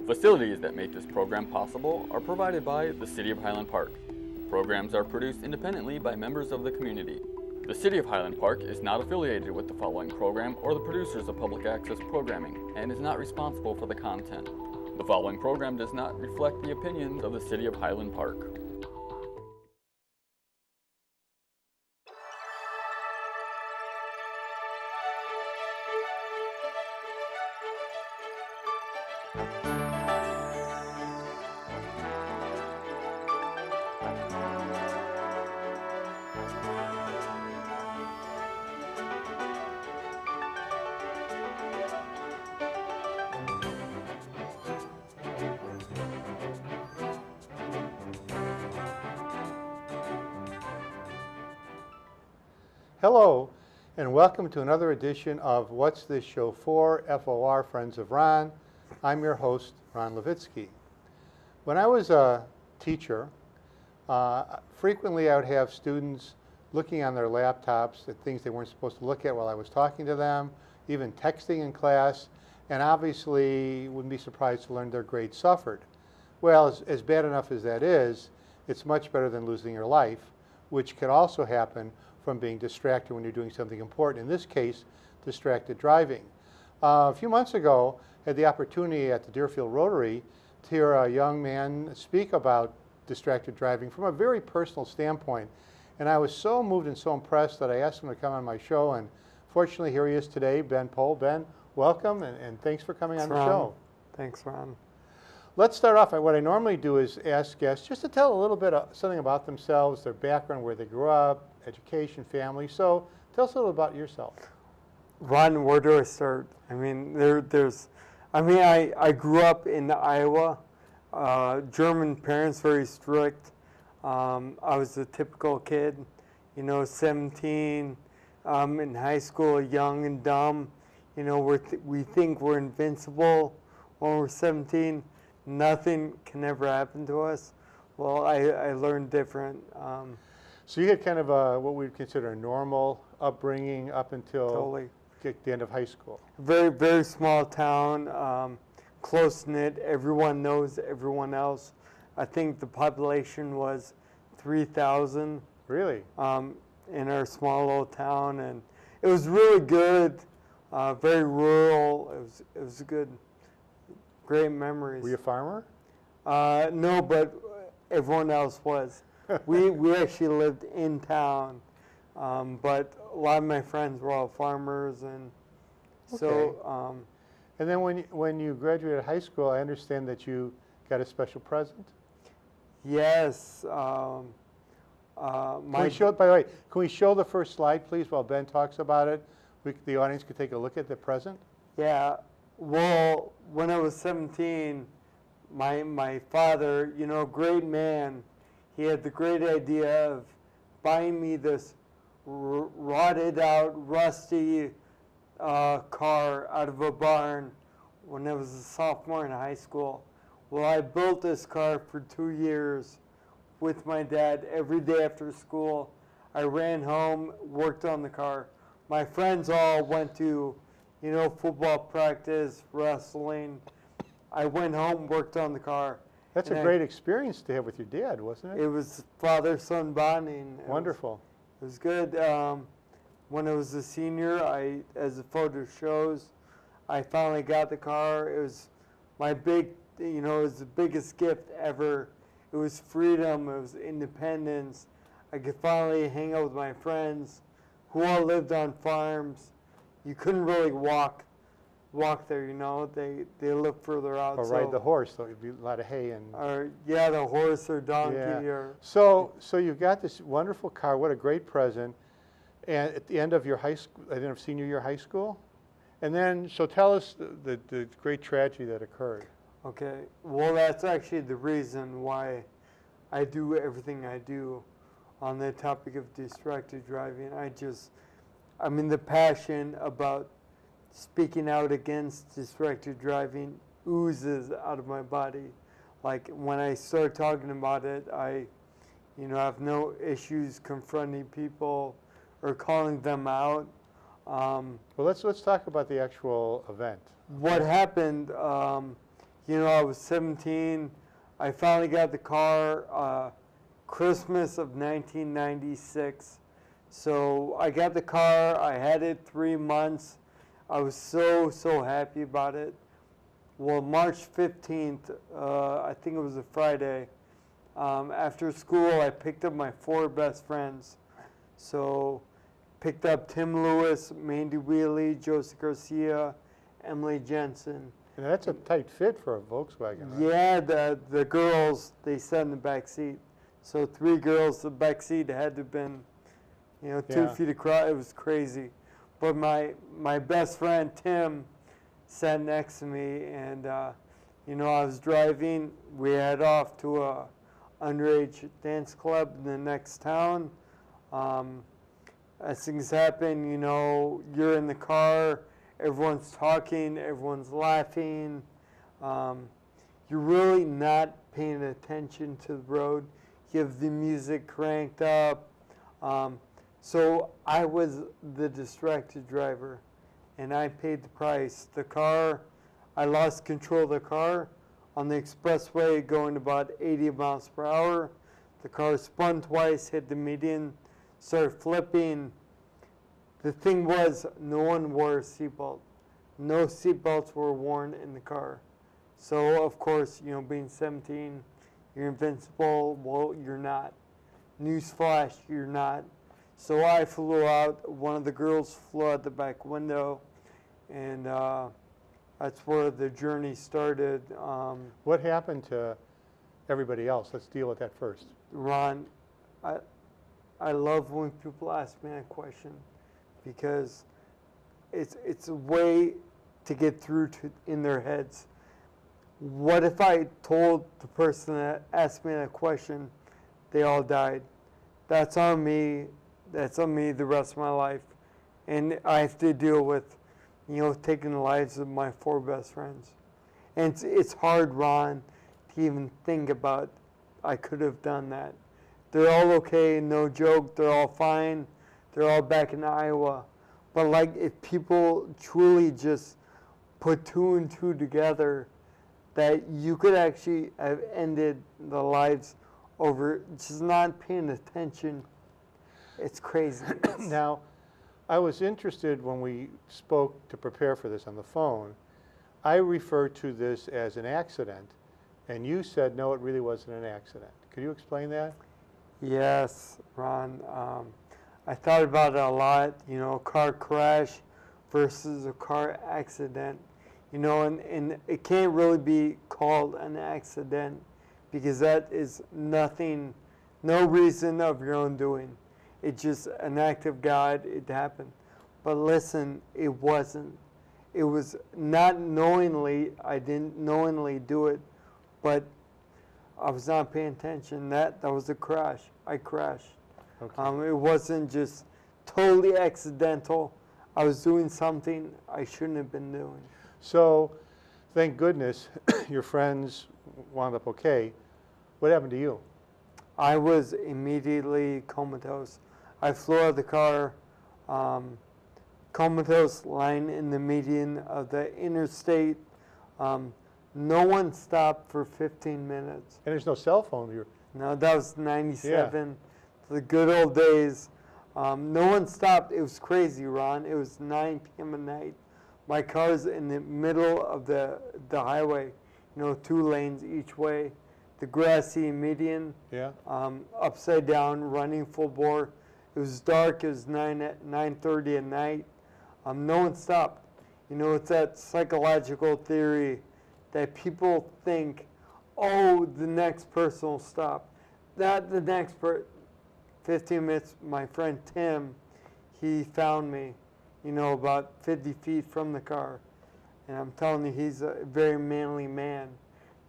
Facilities that make this program possible are provided by the City of Highland Park. Programs are produced independently by members of the community. The City of Highland Park is not affiliated with the following program or the producers of public access programming and is not responsible for the content. The following program does not reflect the opinions of the City of Highland Park. Hello, and welcome to another edition of What's This Show For? FOR, Friends of Ron. I'm your host, Ron Levitsky. When I was a teacher, frequently I would have students looking on their laptops at things they weren't supposed to look at while I was talking to them, even texting in class, and obviously wouldn't be surprised to learn their grades suffered. Well, as bad enough as that is, it's much better than losing your life, which could also happen from being distracted when you're doing something important. In this case, distracted driving. A few months ago, I had the opportunity at the Deerfield Rotary to hear a young man speak about distracted driving from a very personal standpoint. And I was so moved and so impressed that I asked him to come on my show. And fortunately, here he is today, Ben Pohl. Ben, welcome, and thanks for coming on the show. Thanks, Ron. Let's start off. What I normally do is ask guests just to tell a little bit of something about themselves, their background, where they grew up, education, family. So tell us a little about yourself. Ron, where do I start? I mean, I grew up in Iowa. German parents, very strict. I was a typical kid, 17, in high school, young and dumb. We think we're invincible when we're 17. Nothing can ever happen to us. Well, I learned different. So you had kind of what we would consider a normal upbringing up until Totally. The end of high school. Very, very small town, close-knit. Everyone knows everyone else. I think the population was 3,000 Really? in our small little town, and it was really good, very rural. It was good, great memories. Were you a farmer? No, but everyone else was. We actually lived in town, but a lot of my friends were all farmers, and so. And then when you graduated high school, I understand that you got a special present. Yes. Can we show it, by the way, can we show the first slide, please, while Ben talks about it? The audience could take a look at the present. Yeah. Well, when I was 17, my father, great man, he had the great idea of buying me this rotted out, rusty car out of a barn when I was a sophomore in high school. Well, I built this car for 2 years with my dad every day after school. I ran home, worked on the car. My friends all went to, football practice, wrestling. I went home, worked on the car. That's a great experience to have with your dad, wasn't it? It was father-son bonding. Wonderful. It was good. When I was a senior, as the photo shows, I finally got the car. It was my it was the biggest gift ever. It was freedom. It was independence. I could finally hang out with my friends who all lived on farms. You couldn't really walk there, they live further out. Or ride the horse, so it'd be a lot of hay and. The horse or donkey. Yeah. So you've got this wonderful car. What a great present! And at the end of your senior year of high school, and then so tell us the great tragedy that occurred. Okay. Well, that's actually the reason why I do everything I do on the topic of distracted driving. The passion about speaking out against distracted driving oozes out of my body. Like when I start talking about it, I have no issues confronting people or calling them out. Well, let's talk about the actual event. What happened, you know, I was 17. I finally got the car Christmas of 1996. So I got the car. I had it 3 months. I was so happy about it. Well, March 15th, I think it was a Friday, after school, I picked up my 4 best friends. So picked up Tim Lewis, Mandy Wheely, Josie Garcia, Emily Jensen. And that's a tight fit for a Volkswagen, right? Yeah, the girls, they sat in the back seat. So 3 girls, the back seat had to have been, you know, 2 Yeah. feet across. It was crazy. But my best friend, Tim, sat next to me, and, you know, I was driving. We head off to a underage dance club in the next town. As things happen, you know, you're in the car, everyone's talking, everyone's laughing. You're really not paying attention to the road. You have the music cranked up. So I was the distracted driver, and I paid the price. The car, I lost control of the car on the expressway going about 80 miles per hour. The car spun twice, hit the median, started flipping. The thing was, no one wore a seatbelt. No seatbelts were worn in the car. So, of course, you know, being 17, you're invincible. Well, you're not. Newsflash, you're not. So I flew out. One of the girls flew out the back window, and that's where the journey started. What happened to everybody else? Let's deal with that first. Ron, I love when people ask me that question, because it's a way to get through to in their heads. What if I told the person that asked me that question, they all died? That's on me. That's on me the rest of my life. And I have to deal with, you know, taking the lives of my 4 best friends. And it's hard, Ron, to even think about I could have done that. They're all okay, no joke. They're all fine. They're all back in Iowa. But like, if people truly just put 2 and 2 together, that you could actually have ended the lives over just not paying attention. It's crazy. Now, I was interested when we spoke to prepare for this on the phone. I referred to this as an accident, and you said, no, it really wasn't an accident. Could you explain that? Yes, Ron. I thought about it a lot, you know, a car crash versus a car accident. You know, and it can't really be called an accident, because that is nothing, no reason of your own doing. It's just an act of God. It happened. But listen, it wasn't. It was not knowingly. I didn't knowingly do it, but I was not paying attention. That was a crash. I crashed. Okay. It wasn't just totally accidental. I was doing something I shouldn't have been doing. So, thank goodness your friends wound up okay. What happened to you? I was immediately comatose. I flew out of the car, comatose, lying in the median of the interstate. No one stopped for 15 minutes. And there's no cell phone. No, that was 97, the good old days. No one stopped. It was crazy, Ron. It was 9 p.m. at night. My car's in the middle of the highway, you know, 2 lanes each way. The grassy median, Yeah. Upside down, running full bore. It was dark. It was 9:30 at night. No one stopped. You know, it's that psychological theory that people think, oh, the next person will stop. That the next 15 minutes, my friend Tim, he found me, you know, about 50 feet from the car. And I'm telling you, he's a very manly man.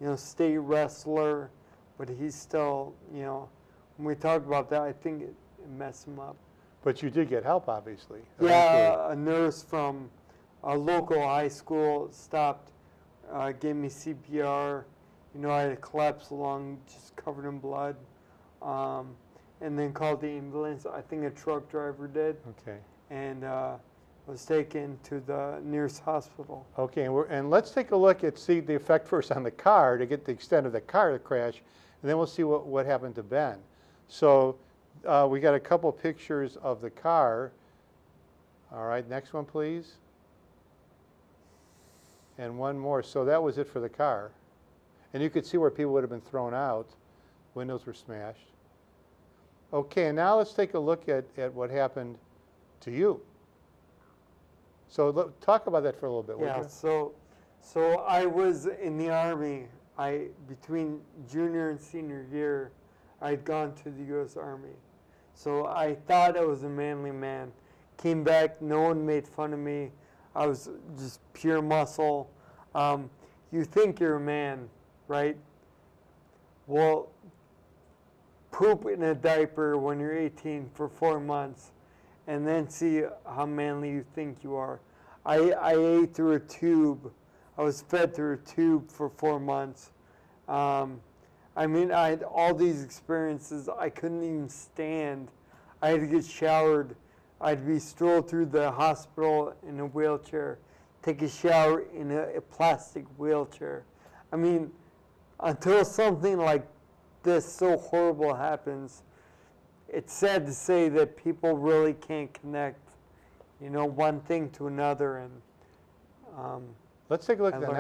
You know, state wrestler, but he's still, you know, when we talk about that, I think it messed him up. But you did get help, obviously. Yeah, a nurse from a local high school stopped, gave me CPR. You know, I had a collapsed lung, just covered in blood, and then called the ambulance. I think a truck driver did. Okay. And was taken to the nearest hospital. Okay, and let's take a look at see the effect first on the car to get the extent of the car crash, and then we'll see what happened to Ben. So we got a couple pictures of the car. All right, next one, please. And one more. So that was it for the car. And you could see where people would have been thrown out. Windows were smashed. Okay, and now let's take a look at what happened to you. So talk about that for a little bit, would Yeah, you? so I was in the Army. Between junior and senior year, I'd gone to the U.S. Army. So I thought I was a manly man. Came back, no one made fun of me. I was just pure muscle. You think you're a man, right? Well, poop in a diaper when you're 18 for 4 months, and then see how manly you think you are. I ate through a tube. I was fed through a tube for 4 months. I mean, I had all these experiences. I couldn't even stand. I had to get showered. I'd be strolled through the hospital in a wheelchair, take a shower in a plastic wheelchair. I mean, until something like this so horrible happens, it's sad to say that people really can't connect, one thing to another. And Let's take a look I at learned.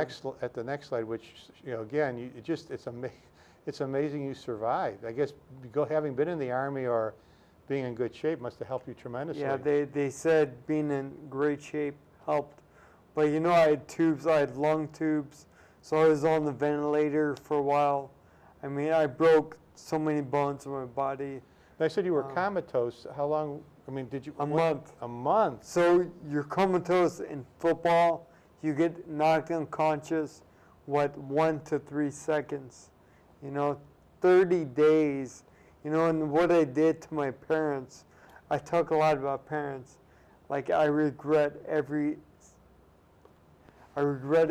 the next slide, which again, it's amazing you survived. I guess having been in the Army or being in good shape must have helped you tremendously. yeah, they said being in great shape helped. But I had tubes, I had lung tubes, so I was on the ventilator for a while. I mean, I broke so many bones in my body. I said you were comatose. How long? I mean, did you? A month. A month. So you're comatose in football, you get knocked unconscious, 1 to 3 seconds. 30 days. And what I did to my parents, I talk a lot about parents. Like, I regretted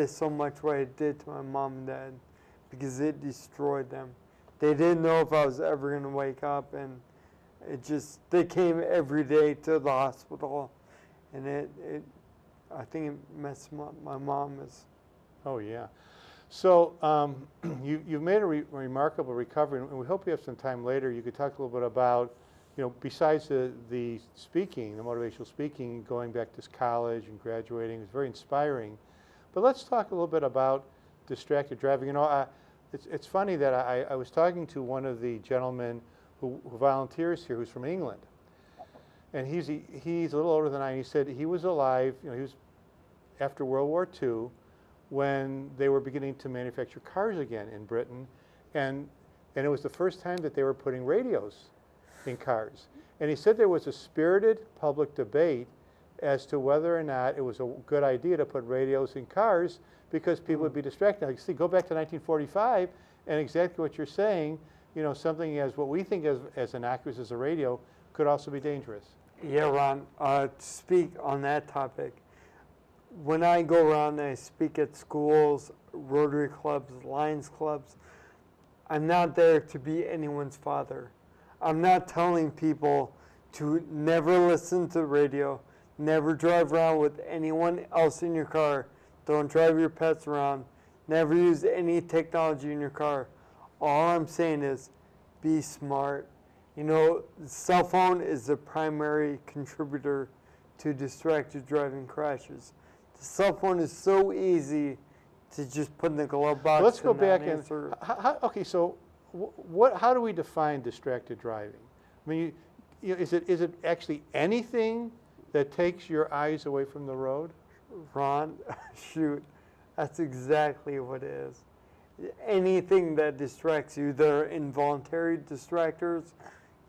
so much what I did to my mom and dad because it destroyed them. They didn't know if I was ever going to wake up, and they came every day to the hospital, and I think it messed up my mom. Oh yeah. So you've made a remarkable recovery, and we hope you have some time later. You could talk a little bit about, besides the speaking, the motivational speaking, going back to college and graduating, it was very inspiring. But let's talk a little bit about distracted driving. It's funny that I was talking to one of the gentlemen who volunteers here, who's from England, and he's a little older than I. And he said he was alive. He was after World War II, when they were beginning to manufacture cars again in Britain, and it was the first time that they were putting radios in cars. And he said there was a spirited public debate as to whether or not it was a good idea to put radios in cars because people would be distracted. Like, see, go back to 1945, and exactly what you're saying, something as what we think as innocuous as a radio could also be dangerous. Yeah, Ron, to speak on that topic, when I go around and I speak at schools, Rotary clubs, Lions clubs, I'm not there to be anyone's father. I'm not telling people to never listen to the radio, never drive around with anyone else in your car, don't drive your pets around, never use any technology in your car. All I'm saying is be smart. The cell phone is the primary contributor to distracted driving crashes. The cell phone is so easy to just put in the glove box. Let's go back and answer. okay. So, how do we define distracted driving? I mean, is it actually anything that takes your eyes away from the road? Ron, shoot, that's exactly what it is. Anything that distracts you, they're involuntary distractors.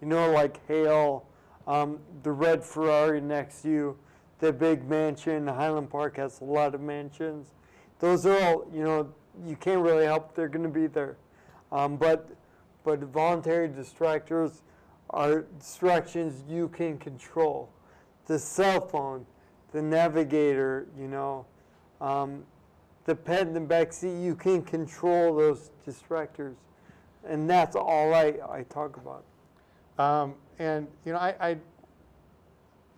Like hail, the red Ferrari next to you, the big mansion. Highland Park has a lot of mansions. Those are all, you can't really help. They're going to be there. But voluntary distractors are distractions you can control. The cell phone, the navigator, the pet in the back seat, you can control those distractors. And that's all I talk about. And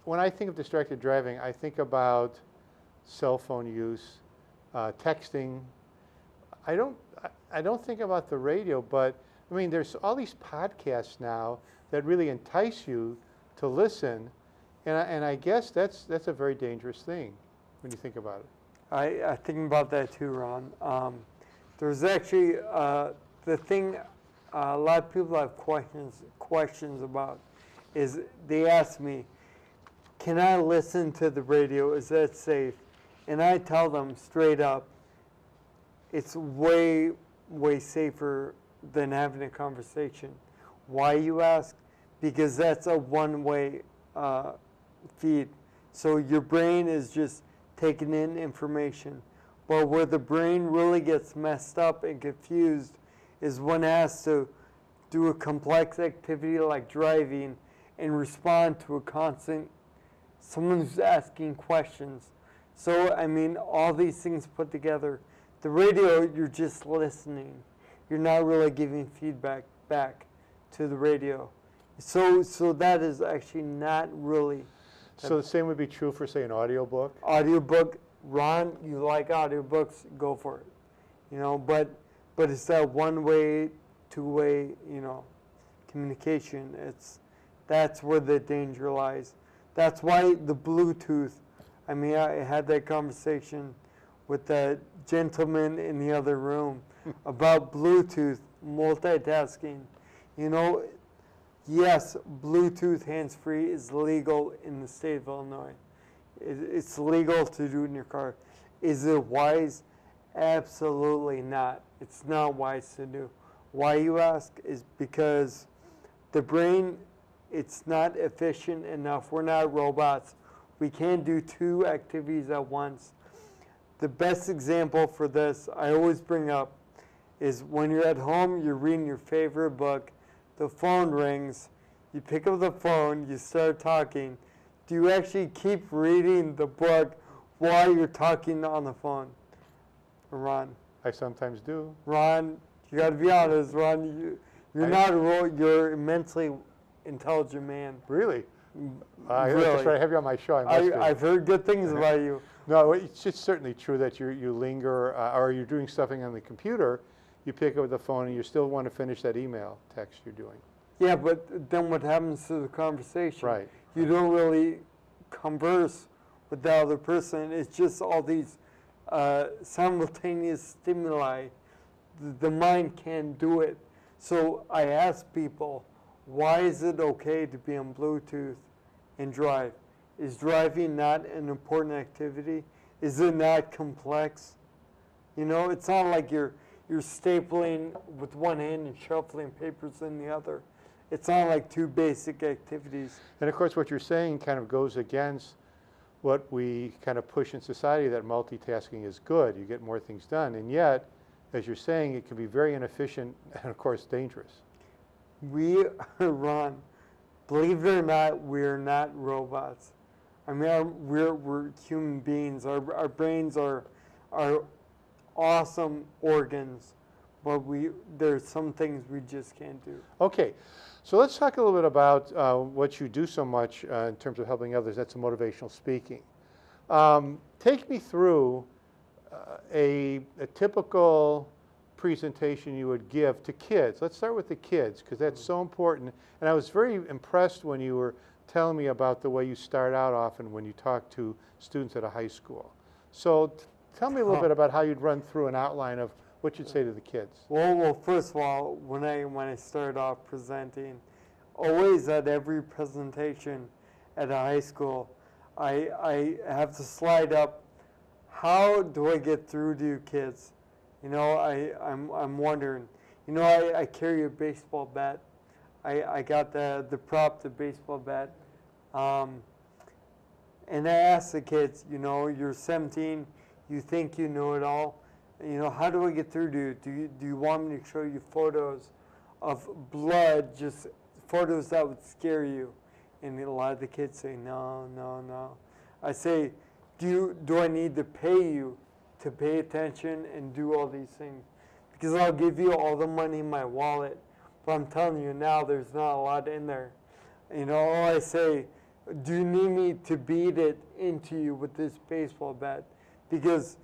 when I think of distracted driving, I think about cell phone use, texting. I don't think about the radio, but I mean, there's all these podcasts now that really entice you to listen, and I guess that's a very dangerous thing when you think about it. I think about that too, Ron. There's actually the thing a lot of people have questions about is they ask me, can I listen to the radio? Is that safe? And I tell them straight up, it's way, way safer than having a conversation. Why, you ask? Because that's a one-way feed. So your brain is just taking in information. But where the brain really gets messed up and confused is when it has to do a complex activity like driving and respond to a constant, someone who's asking questions. So, I mean, all these things put together. The radio, you're just listening. You're not really giving feedback back to the radio. So that is actually not really. So the same would be true for, say, an audiobook? Audiobook, Ron, you like audiobooks, go for it. You know, but it's that one-way, two-way, you know, communication. That's where the danger lies. That's why the Bluetooth, I mean, I had that conversation with the gentleman in the other room about Bluetooth, multitasking. You know, yes, Bluetooth hands-free is legal in the state of Illinois. It's legal to do it in your car. Is it wise? Absolutely not. It's not wise to do. Why, you ask, is because the brain, it's not efficient enough. We're not robots. We can't do two activities at once. The best example for this I always bring up is when you're at home, you're reading your favorite book, the phone rings, you pick up the phone, you start talking. Do you actually keep reading the book while you're talking on the phone? Ron? I sometimes do. Ron, you got to be honest, Ron. You're a mentally intelligent man. Really? Really? That's right. I have you on my show. I've heard good things about you. No, it's just certainly true that you linger, or you're doing something on the computer, you pick up the phone and you still want to finish that email text you're doing. Yeah, but then what happens to the conversation? Right. You don't really converse with the other person. It's just all these simultaneous stimuli. The mind can't do it. So I ask people, why is it okay to be on Bluetooth and drive? Is driving not an important activity? Is it not complex? You know, it's not like you're stapling with one hand and shuffling papers in the other. It's not like two basic activities. And of course, what you're saying kind of goes against what we kind of push in society, that multitasking is good. You get more things done. And yet, as you're saying, it can be very inefficient and, of course, dangerous. Ron, believe it or not, we're not robots. I mean, we're human beings. Our brains are awesome organs, but there's some things we just can't do. Okay, so let's talk a little bit about what you do so much in terms of helping others. That's motivational speaking. Take me through a typical presentation you would give to kids. Let's start with the kids, because that's so important. And I was very impressed when you were telling me about the way you start out often when you talk to students at a high school. So tell me a little bit about how you'd run through an outline of what you'd say to the kids. Well, first of all, when I started off presenting, always at every presentation at a high school, I have to slide up, how do I get through to you kids? You know, I'm wondering. You know, I carry a baseball bat. I got the prop, the baseball bat. And I asked the kids, you know, you're 17, you think you know it all. You know, how do I get through to you? Do you want me to show you photos of blood, just photos that would scare you? And a lot of the kids say, no, no, no. I say, do I need to pay you to pay attention and do all these things? Because I'll give you all the money in my wallet, but I'm telling you now, there's not a lot in there. You know, all I say do you need me to beat it into you with this baseball bat? Because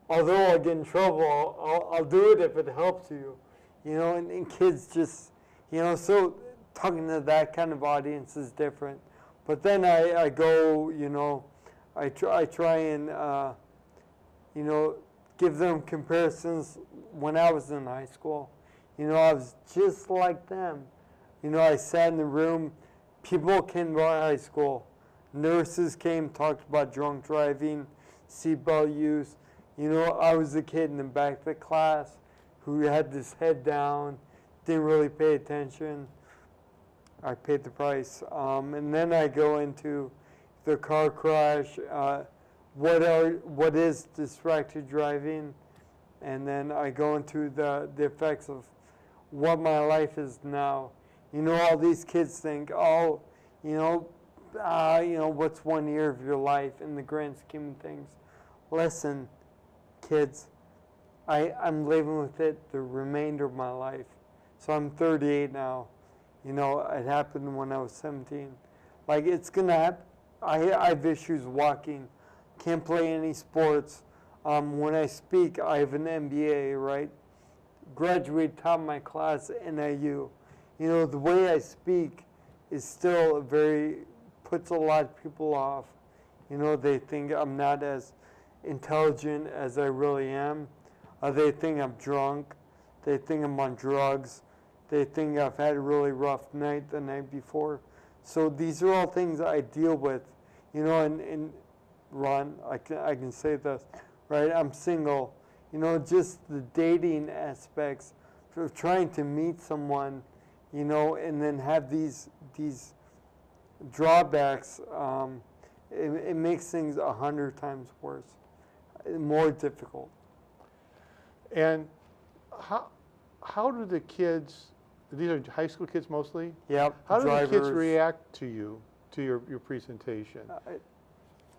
although I'll get in trouble, I'll do it if it helps you. You know, and kids just, you know, so talking to that kind of audience is different. But then I go, you know, I try and, you know, give them comparisons when I was in high school. You know, I was just like them. You know, I sat in the room, people came to our high school, nurses came, talked about drunk driving, seatbelt use. You know, I was the kid in the back of the class who had his head down, didn't really pay attention. I paid the price. And then I go into the car crash, what is distracted driving, and then I go into the effects of what my life is now. You know, all these kids think, oh, you know, what's 1 year of your life in the grand scheme of things? Listen, kids, I'm living with it the remainder of my life. So I'm 38 now. You know, it happened when I was 17. Like, it's gonna happen. I have issues walking, can't play any sports. When I speak, I have an MBA, right? Graduated top of my class at NIU. You know, the way I speak is still puts a lot of people off. You know, they think I'm not as intelligent as I really am. They think I'm drunk. They think I'm on drugs. They think I've had a really rough night the night before. So these are all things I deal with. You know, and Ron, I can say this, right? I'm single. You know, just the dating aspects of trying to meet someone, you know, and then have these drawbacks, it makes things 100 times worse, more difficult. And how do the kids, these are high school kids mostly? Yep. How do drivers, the kids react to you, to your presentation?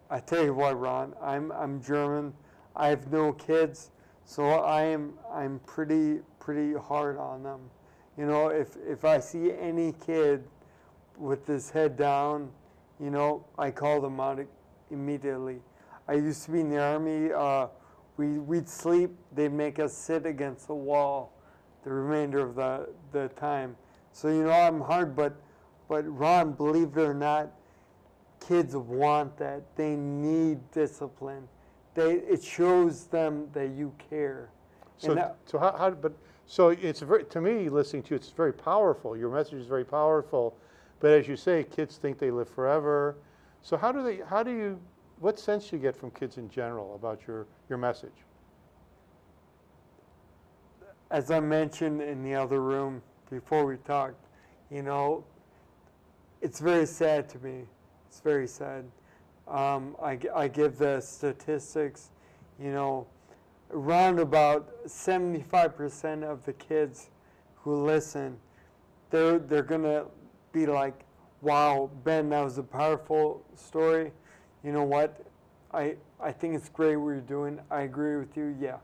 I tell you what, Ron, I'm German. I have no kids, so I'm pretty hard on them. You know, if I see any kid with his head down, you know, I call them out immediately. I used to be in the Army. We'd sleep. They'd make us sit against the wall the remainder of the time. So, you know, I'm hard, but Ron, believe it or not, kids want that. They need discipline. It shows them that you care. So it's to me, listening to you, it's very powerful. Your message is very powerful, but as you say, kids think they live forever. So what sense do you get from kids in general about your message? As I mentioned in the other room before we talked, you know, it's very sad to me. It's very sad. I give the statistics, you know, around about 75% of the kids who listen, they're gonna be like, wow, Ben, that was a powerful story. You know what? I think it's great what you're doing. I agree with you, yeah.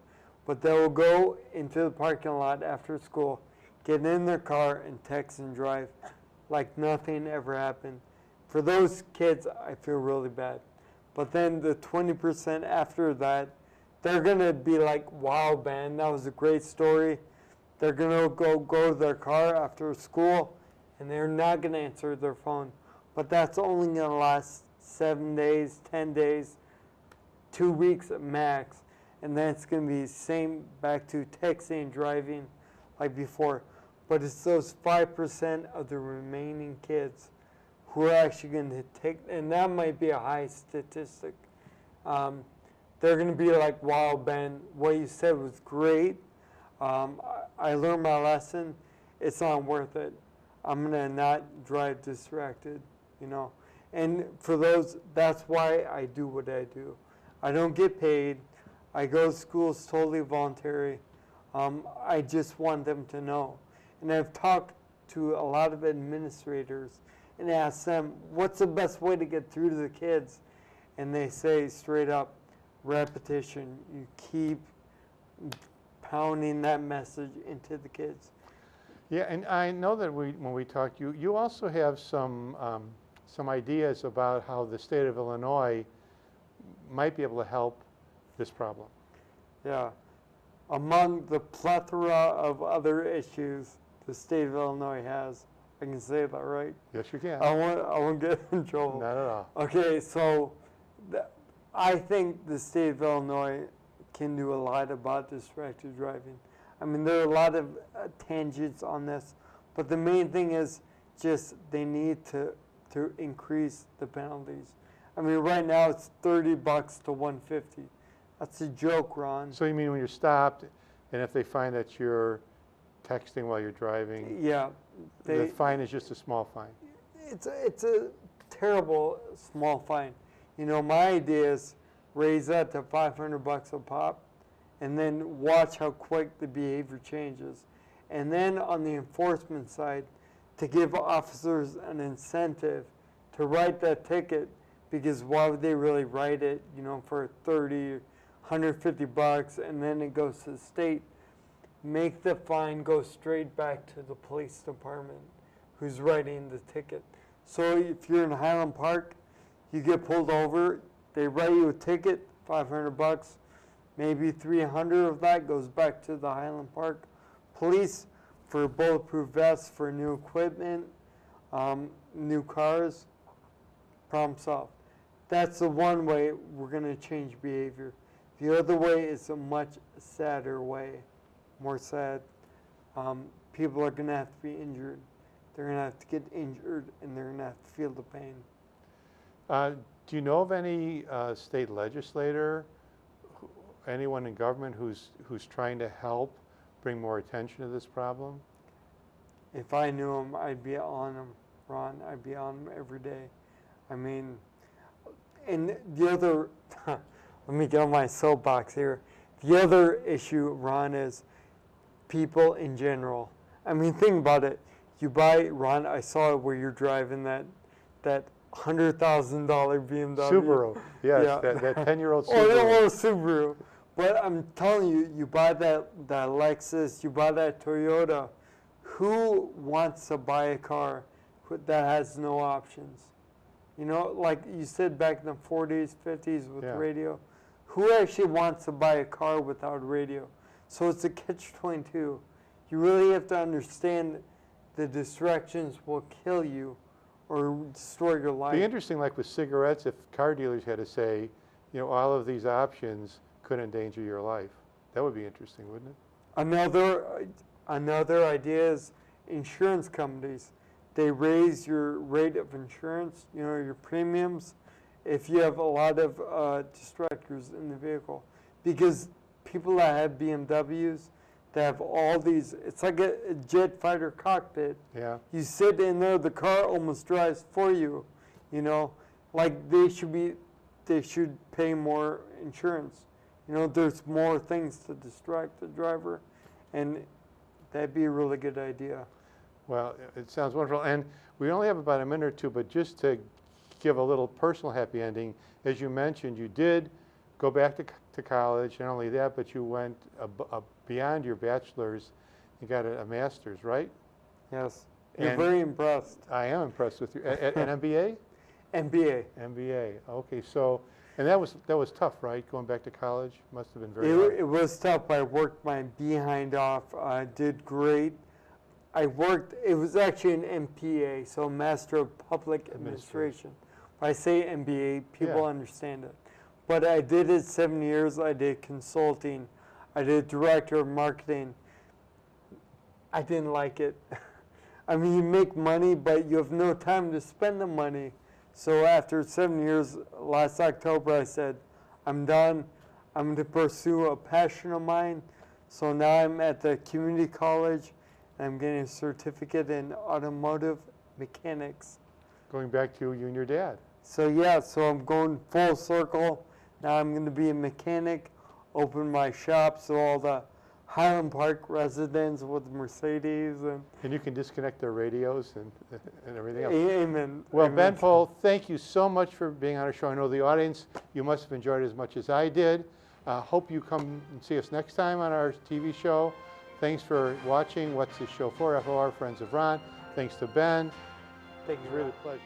But they will go into the parking lot after school, get in their car and text and drive like nothing ever happened. For those kids, I feel really bad. But then the 20% after that, they're gonna be like, wow, Ben, that was a great story. They're gonna go to their car after school and they're not gonna answer their phone. But that's only gonna last 7 days, 10 days, 2 weeks at max. And then it's gonna be back to texting and driving like before. But it's those 5% of the remaining kids who are actually going to take, and that might be a high statistic. They're going to be like, wow, Ben, what you said was great. I learned my lesson. It's not worth it. I'm going to not drive distracted, you know. And for those, that's why I do what I do. I don't get paid. I go to school, it's totally voluntary. I just want them to know. And I've talked to a lot of administrators and asked them, what's the best way to get through to the kids? And they say straight up, repetition. You keep pounding that message into the kids. Yeah, and I know that when we talked, you also have some some ideas about how the state of Illinois might be able to help this problem. Yeah. Among the plethora of other issues the state of Illinois has, I can say that, right? Yes, you can. I won't get in trouble. Not at all. Okay, so I think the state of Illinois can do a lot about distracted driving. I mean, there are a lot of tangents on this, but the main thing is just they need to increase the penalties. I mean, right now it's $30 to $150. That's a joke, Ron. So you mean when you're stopped, and if they find that you're texting while you're driving, Yeah, the fine is just a small fine? it's a terrible small fine. You know, my idea is raise that to $500 a pop, and then watch how quick the behavior changes. And then on the enforcement side, to give officers an incentive to write that ticket, because why would they really write it, you know, for 30, $150, and then it goes to the state? Make the fine go straight back to the police department who's writing the ticket. So if you're in Highland Park, you get pulled over, they write you a ticket, $500, maybe 300 of that goes back to the Highland Park police for bulletproof vests, for new equipment, new cars. Problem solved. That's the one way we're going to change behavior. The other way is a much sadder way, more sad. People are going to have to be injured. They're going to have to get injured, and they're going to have to feel the pain. Do you know of any state legislator, anyone in government who's trying to help bring more attention to this problem? If I knew him, I'd be on him, Ron. I'd be on him every day. I mean, and the other, let me get on my soapbox here. The other issue, Ron, is people in general. I mean, think about it. You buy, Ron, I saw it where you're driving that $100,000 BMW. Subaru, yes, Yeah. that 10-year-old Oh, Subaru. no, Subaru. But I'm telling you, you buy that Lexus, you buy that Toyota. Who wants to buy a car that has no options? You know, like you said back in the 40s, 50s with Yeah. radio. Who actually wants to buy a car without radio? So it's a catch-22. You really have to understand the distractions will kill you or destroy your life. It'd be interesting, like with cigarettes, if car dealers had to say, you know, all of these options could endanger your life. That would be interesting, wouldn't it? Another idea is insurance companies. They raise your rate of insurance, you know, your premiums, if you have a lot of distractors in the vehicle. Because people that have BMWs, they have all these, it's like a jet fighter cockpit. Yeah. You sit in there, the car almost drives for you, you know. Like they should pay more insurance. You know, there's more things to distract the driver, and that'd be a really good idea. Well, it sounds wonderful. And we only have about a minute or two, but just to give a little personal happy ending, as you mentioned, you did go back to college. Not only that, but you went beyond your bachelor's and got a master's, right? Yes. You're And very impressed. I am impressed with you. An MBA? MBA. MBA. Okay, so, and that was tough, right? Going back to college must have been very It hard. was tough. I worked my behind off. I did great. It was actually an MPA, so Master of Public Administration. If I say MBA, people Yeah. understand it. But I did it 7 years. I did consulting. I did director of marketing. I didn't like it. I mean, you make money, but you have no time to spend the money. So after 7 years, last October, I said, I'm done. I'm going to pursue a passion of mine. So now I'm at the community college, and I'm getting a certificate in automotive mechanics. Going back to you and your dad. So yeah, so I'm going full circle. Now I'm going to be a mechanic, open my shop so all the Highland Park residents with Mercedes And you can disconnect their radios and everything else. amen. Well, amen. Ben Pohl, thank you so much for being on our show. I know the audience, you must have enjoyed it as much as I did. Hope you come and see us next time on our TV show. Thanks for watching What's This Show For? FOR Friends of Ron. Thanks to Ben. Thank you. Really a pleasure.